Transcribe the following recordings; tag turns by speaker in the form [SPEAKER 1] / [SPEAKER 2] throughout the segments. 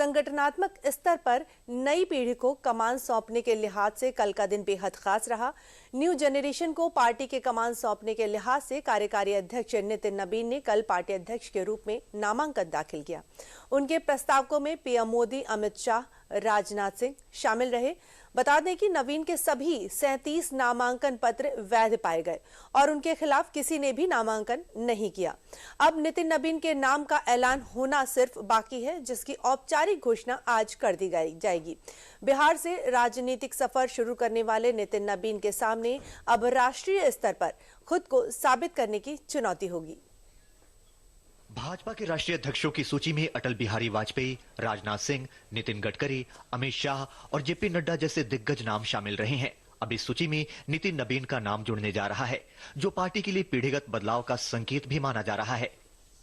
[SPEAKER 1] संगठनात्मक स्तर पर नई पीढ़ी को कमान सौंपने के लिहाज से कल का दिन बेहद खास रहा। न्यू जनरेशन को पार्टी के कमान सौंपने के लिहाज से कार्यकारी अध्यक्ष नितिन नबीन ने कल पार्टी अध्यक्ष के रूप में नामांकन दाखिल किया। उनके प्रस्तावकों में पीएम मोदी, अमित शाह, राजनाथ सिंह शामिल रहे। बता दें कि नवीन के सभी 37 नामांकन पत्र वैध पाए गए और उनके खिलाफ किसी ने भी नामांकन नहीं किया। अब नितिन नबीन के नाम का ऐलान होना सिर्फ बाकी है, जिसकी औपचारिक घोषणा आज कर दी जाएगी। बिहार से राजनीतिक सफर शुरू करने वाले नितिन नबीन के सामने अब राष्ट्रीय स्तर पर खुद को साबित करने की चुनौती होगी।
[SPEAKER 2] भाजपा के राष्ट्रीय अध्यक्षों की सूची में अटल बिहारी वाजपेयी, राजनाथ सिंह, नितिन गडकरी, अमित शाह और जेपी नड्डा जैसे दिग्गज नाम शामिल रहे हैं। अब इस सूची में नितिन नबीन का नाम जुड़ने जा रहा है, जो पार्टी के लिए पीढ़ीगत बदलाव का संकेत भी माना जा रहा है।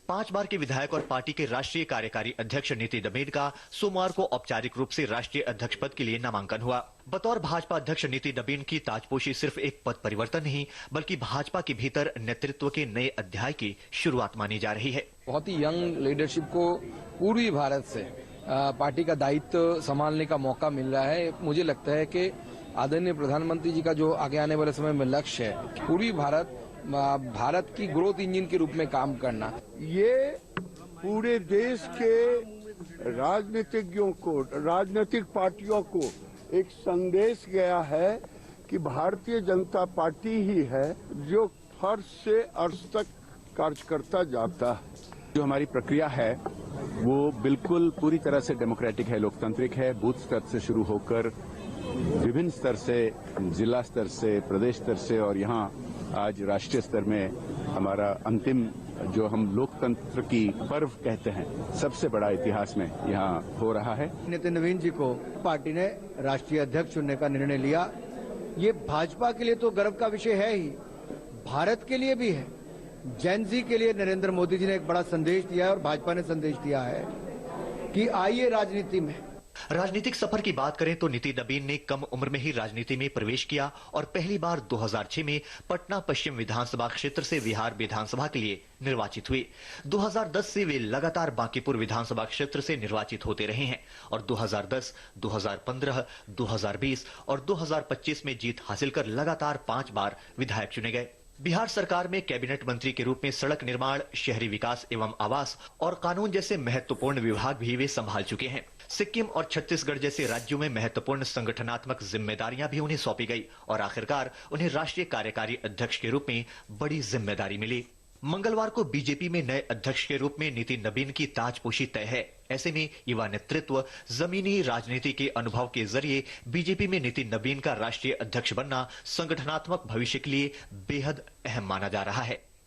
[SPEAKER 2] 5 बार के विधायक और पार्टी के राष्ट्रीय कार्यकारी अध्यक्ष नितिन नबीन का सोमवार को औपचारिक रूप से राष्ट्रीय अध्यक्ष पद के लिए नामांकन हुआ। बतौर भाजपा अध्यक्ष नितिन नबीन की ताजपोशी सिर्फ एक पद परिवर्तन नहीं, बल्कि भाजपा के भीतर नेतृत्व के नए अध्याय की शुरुआत मानी जा रही है।
[SPEAKER 3] बहुत ही यंग लीडरशिप को पूर्वी भारत से पार्टी का दायित्व संभालने का मौका मिल रहा है। मुझे लगता है कि आदरणीय प्रधानमंत्री जी का जो आगे आने वाले समय में लक्ष्य है, पूर्वी भारत की ग्रोथ इंजन के रूप में काम करना।
[SPEAKER 4] ये पूरे देश के राजनीतिज्ञों को, राजनीतिक पार्टियों को एक संदेश गया है कि भारतीय जनता पार्टी ही है जो फर्श से अर्श तक कार्य करता जाता है।
[SPEAKER 5] जो हमारी प्रक्रिया है वो बिल्कुल पूरी तरह से डेमोक्रेटिक है, लोकतांत्रिक है। बूथ स्तर से शुरू होकर विभिन्न स्तर से, जिला स्तर से, प्रदेश स्तर से और यहाँ आज राष्ट्रीय स्तर में हमारा अंतिम जो हम लोकतंत्र की पर्व कहते हैं, सबसे बड़ा इतिहास में यहाँ हो रहा है।
[SPEAKER 6] नितिन नबीन जी को पार्टी ने राष्ट्रीय अध्यक्ष चुनने का निर्णय लिया। ये भाजपा के लिए तो गर्व का विषय है ही, भारत के लिए भी है। जेन ज़ी के लिए नरेंद्र मोदी जी ने एक बड़ा संदेश दिया है और भाजपा ने संदेश दिया है कि आइए राजनीति में।
[SPEAKER 2] राजनीतिक सफर की बात करें तो नितिन नबीन ने कम उम्र में ही राजनीति में प्रवेश किया और पहली बार 2006 में पटना पश्चिम विधानसभा क्षेत्र से बिहार विधानसभा के लिए निर्वाचित हुए। 2010 से वे लगातार बांकीपुर विधानसभा क्षेत्र से निर्वाचित होते रहे हैं और 2010, 2015, 2020 और 2025 में जीत हासिल कर लगातार 5 बार विधायक चुने गए। बिहार सरकार में कैबिनेट मंत्री के रूप में सड़क निर्माण, शहरी विकास एवं आवास और कानून जैसे महत्वपूर्ण विभाग भी वे संभाल चुके हैं। सिक्किम और छत्तीसगढ़ जैसे राज्यों में महत्वपूर्ण संगठनात्मक जिम्मेदारियां भी उन्हें सौंपी गई और आखिरकार उन्हें राष्ट्रीय कार्यकारी अध्यक्ष के रूप में बड़ी जिम्मेदारी मिली। मंगलवार को बीजेपी में नए अध्यक्ष के रूप में नितिन नबीन की ताजपोशी तय है। ऐसे में युवा नेतृत्व, जमीनी राजनीति के अनुभव के जरिए बीजेपी में नितिन नबीन का राष्ट्रीय अध्यक्ष बनना संगठनात्मक भविष्य के लिए बेहद अहम माना जा रहा है।